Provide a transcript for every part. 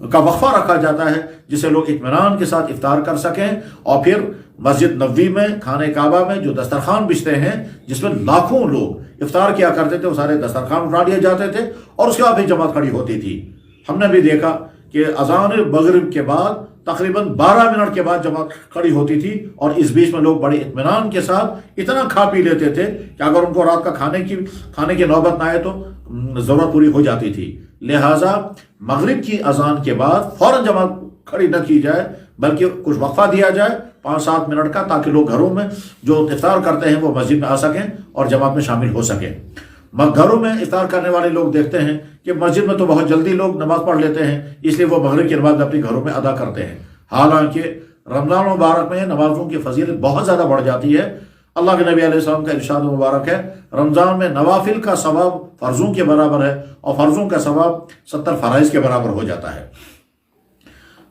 کا وقفہ رکھا جاتا ہے جسے لوگ اطمینان کے ساتھ افطار کر سکیں، اور پھر مسجد نبوی میں خانہ کعبہ میں جو دسترخوان بچھتے ہیں جس میں لاکھوں لوگ افطار کیا کرتے تھے، وہ سارے دسترخوان اٹھا لیے جاتے تھے اور اس کے بعد بھی جماعت کھڑی ہوتی تھی۔ ہم نے بھی دیکھا کہ اذان مغرب کے بعد تقریباً 12 منٹ کے بعد جماعت کھڑی ہوتی تھی، اور اس بیچ میں لوگ بڑے اطمینان کے ساتھ اتنا کھا پی لیتے تھے کہ اگر ان کو رات کا کھانے کی نوبت نہ آئے تو ضرورت پوری ہو جاتی تھی۔ لہٰذا مغرب کی اذان کے بعد فوراً جماعت کھڑی نہ کی جائے، بلکہ کچھ وقفہ دیا جائے 5-7 منٹ کا، تاکہ لوگ گھروں میں جو افطار کرتے ہیں وہ مسجد میں آ سکیں اور جماعت میں شامل ہو سکیں۔ گھروں میں افطار کرنے والے لوگ دیکھتے ہیں کہ مسجد میں تو بہت جلدی لوگ نماز پڑھ لیتے ہیں، اس لیے وہ مغرب کی نماز اپنے گھروں میں ادا کرتے ہیں۔ حالانکہ رمضان مبارک میں نمازوں کی فضیلت بہت زیادہ بڑھ جاتی ہے۔ اللہ کے نبی علیہ السلام کا ارشاد مبارک ہے، رمضان میں نوافل کا ثواب فرضوں کے برابر ہے، اور فرضوں کا ثواب 70 فرائض کے برابر ہو جاتا ہے۔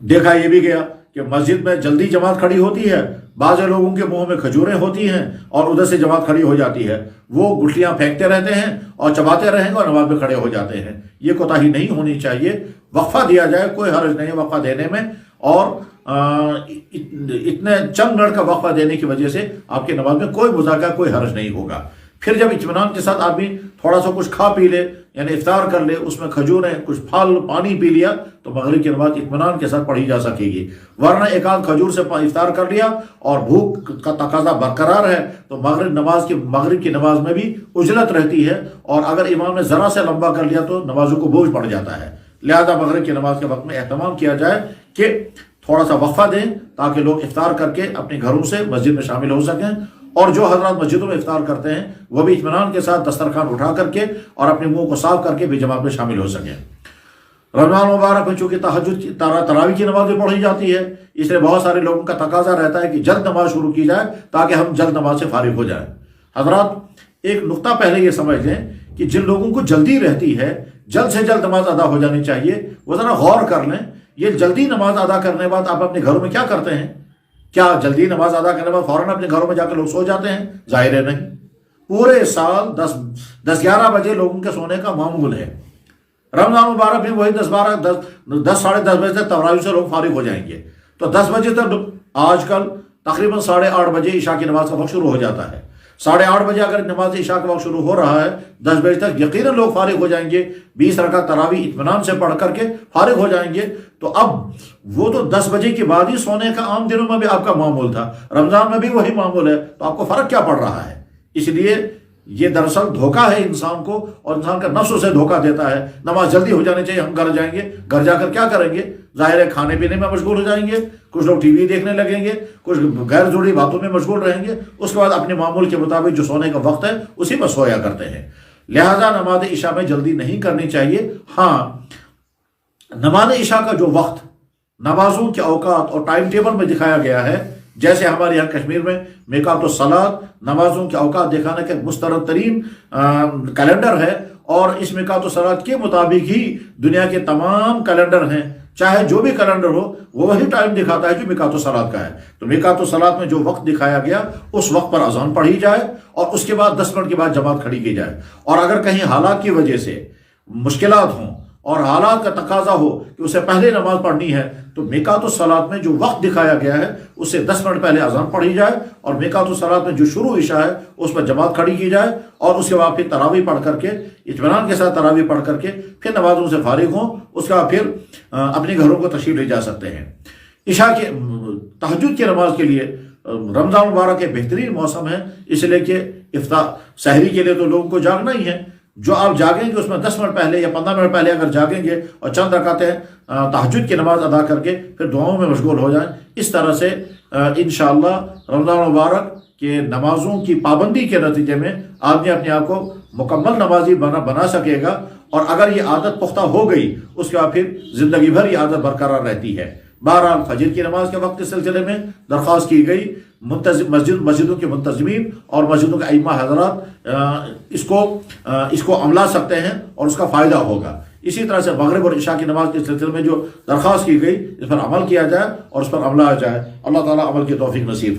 دیکھا یہ بھی گیا کہ مسجد میں جلدی جماعت کھڑی ہوتی ہے، بعض لوگوں کے منہ میں کھجوریں ہوتی ہیں اور ادھر سے جماعت کھڑی ہو جاتی ہے، وہ گٹھلیاں پھینکتے رہتے ہیں اور چباتے رہیں گے اور نماز میں کھڑے ہو جاتے ہیں۔ یہ کوتاہی نہیں ہونی چاہیے، وقفہ دیا جائے، کوئی حرج نہیں ہے وقفہ دینے میں، اور اتنے چند منٹ کا وقفہ دینے کی وجہ سے آپ کی نماز میں کوئی مذاکرہ، کوئی حرج نہیں ہوگا۔ پھر جب اطمینان کے ساتھ آدمی تھوڑا سا کچھ کھا پی لے، یعنی افطار کر لے، اس میں کھجوریں، کچھ پھل، پانی پی لیا، تو مغرب کی نماز اطمینان کے ساتھ پڑھی جا سکے گی۔ ورنہ ایک آدھ کھجور سے افطار کر لیا اور بھوک کا تقاضا برقرار ہے تو مغرب کی نماز میں بھی عجلت رہتی ہے، اور اگر امام نے ذرا سے لمبا کر لیا تو نمازوں کو بوجھ پڑ جاتا ہے۔ لہذا مغرب کی نماز کے وقت میں اہتمام کیا جائے کہ تھوڑا سا وقفہ دیں تاکہ لوگ افطار کر کے اپنے گھروں سے مسجد میں شامل ہو سکیں، اور جو حضرات مسجدوں میں افطار کرتے ہیں وہ بھی اطمینان کے ساتھ دسترخوان اٹھا کر کے اور اپنے منہ کو صاف کر کے بھی جماعت میں شامل ہو سکیں۔ رمضان مبارک میں چونکہ تہجد تراویح کی نماز بھی پڑھی جاتی ہے، اس لیے بہت سارے لوگوں کا تقاضا رہتا ہے کہ جلد نماز شروع کی جائے تاکہ ہم جلد نماز سے فارغ ہو جائیں۔ حضرات ایک نقطہ پہلے یہ سمجھ لیں کہ جن لوگوں کو جلدی رہتی ہے، جلد سے جلد نماز ادا ہو جانی چاہیے، وہ ذرا غور کر لیں، یہ جلدی نماز ادا کرنے کے بعد آپ اپنے گھروں میں کیا کرتے ہیں؟ کیا جلدی نماز ادا کرنے کے بعد فوراً اپنے گھروں میں جا کے لوگ سو جاتے ہیں؟ ظاہر ہے نہیں۔ پورے سال 10-11 بجے لوگوں کے سونے کا معمول ہے۔ رمضان مبارک بھی وہی 10 ساڑھے 10 بجے تک تراویح سے لوگ فارغ ہو جائیں گے، تو 10 بجے تک آج کل تقریباً 8:30 بجے عشاء کی نماز کا وقت شروع ہو جاتا ہے۔ 8:30 بجے اگر نماز عشاء کا وقت شروع ہو رہا ہے، 10 بجے تک یقیناً لوگ فارغ ہو جائیں گے، 20 رکعت تراویح اطمینان سے پڑھ کر کے فارغ ہو جائیں گے۔ تو اب وہ تو 10 بجے کے بعد ہی سونے کا عام دنوں میں بھی آپ کا معمول تھا، رمضان میں بھی وہی معمول ہے، تو آپ کو فرق کیا پڑ رہا ہے؟ اس لیے یہ دراصل دھوکہ ہے انسان کو، اور انسان کا نفس اسے دھوکہ دیتا ہے۔ نماز جلدی ہو جانی چاہیے، ہم گھر جائیں گے، گھر جا کر کیا کریں گے؟ ظاہر ہے کھانے پینے میں مشغول ہو جائیں گے، کچھ لوگ ٹی وی دیکھنے لگیں گے، کچھ غیر ضروری باتوں میں مشغول رہیں گے، اس کے بعد اپنے معمول کے مطابق جو سونے کا وقت ہے اسی میں سویا کرتے ہیں۔ لہذا نماز عشاء میں جلدی نہیں کرنی چاہیے۔ ہاں، نماز عشاء کا جو وقت نمازوں کے اوقات اور ٹائم ٹیبل میں دکھایا گیا ہے، جیسے ہمارے یہاں کشمیر میں میقات الصلاۃ نمازوں کے اوقات دکھانے کا ایک مسترد ترین کیلنڈر ہے، اور اس میقات الصلاۃ کے مطابق ہی دنیا کے تمام کیلنڈر ہیں، چاہے جو بھی کیلنڈر ہو وہ وہی ٹائم دکھاتا ہے جو میقات الصلاۃ کا ہے۔ تو میقات الصلاۃ میں جو وقت دکھایا گیا اس وقت پر اذان پڑھی جائے، اور اس کے بعد 10 منٹ کے بعد جماعت کھڑی کی جائے۔ اور اگر کہیں حالات کی وجہ سے مشکلات ہوں اور حالات کا تقاضا ہو کہ اسے پہلے نماز پڑھنی ہے، تو میقات الصلاۃ میں جو وقت دکھایا گیا ہے اس سے 10 منٹ پہلے اذان پڑھی جائے، اور میقات الصلاۃ میں جو شروع عشاء ہے اس پر جماعت کھڑی کی جائے، اور اس کے بعد پھر تراویح پڑھ کر کے اطمینان کے ساتھ تراویح پڑھ کر کے پھر نمازوں سے فارغ ہوں، اس کے بعد پھر اپنے گھروں کو تشریف لے جا سکتے ہیں۔ عشاء کے تہجد کی نماز کے لیے رمضان مبارک ایک بہترین موسم ہے، اس لیے کہ سحری کے لیے تو لوگوں کو جاگنا ہی ہے۔ جو آپ جاگیں گے اس میں 10 منٹ پہلے یا 15 منٹ پہلے اگر جاگیں گے اور چند رکعتیں تہجد کی نماز ادا کر کے پھر دعاؤں میں مشغول ہو جائیں، اس طرح سے انشاءاللہ رمضان مبارک کے نمازوں کی پابندی کے نتیجے میں آدمی اپنے آپ کو مکمل نمازی بنا سکے گا، اور اگر یہ عادت پختہ ہو گئی اس کے بعد پھر زندگی بھر یہ عادت برقرار رہتی ہے۔ بہرحال فجر کی نماز کے وقت کے سلسلے میں درخواست کی گئی، مسجدوں کے منتظمین اور مسجدوں کے ائمہ حضرات اس کو عملا سکتے ہیں اور اس کا فائدہ ہوگا۔ اسی طرح سے مغرب اور عشاء کی نماز کے سلسلے میں جو درخواست کی گئی اس پر عمل کیا جائے اور اس پر عمل آ جائے۔ اللہ تعالیٰ عمل کی توفیق نصیب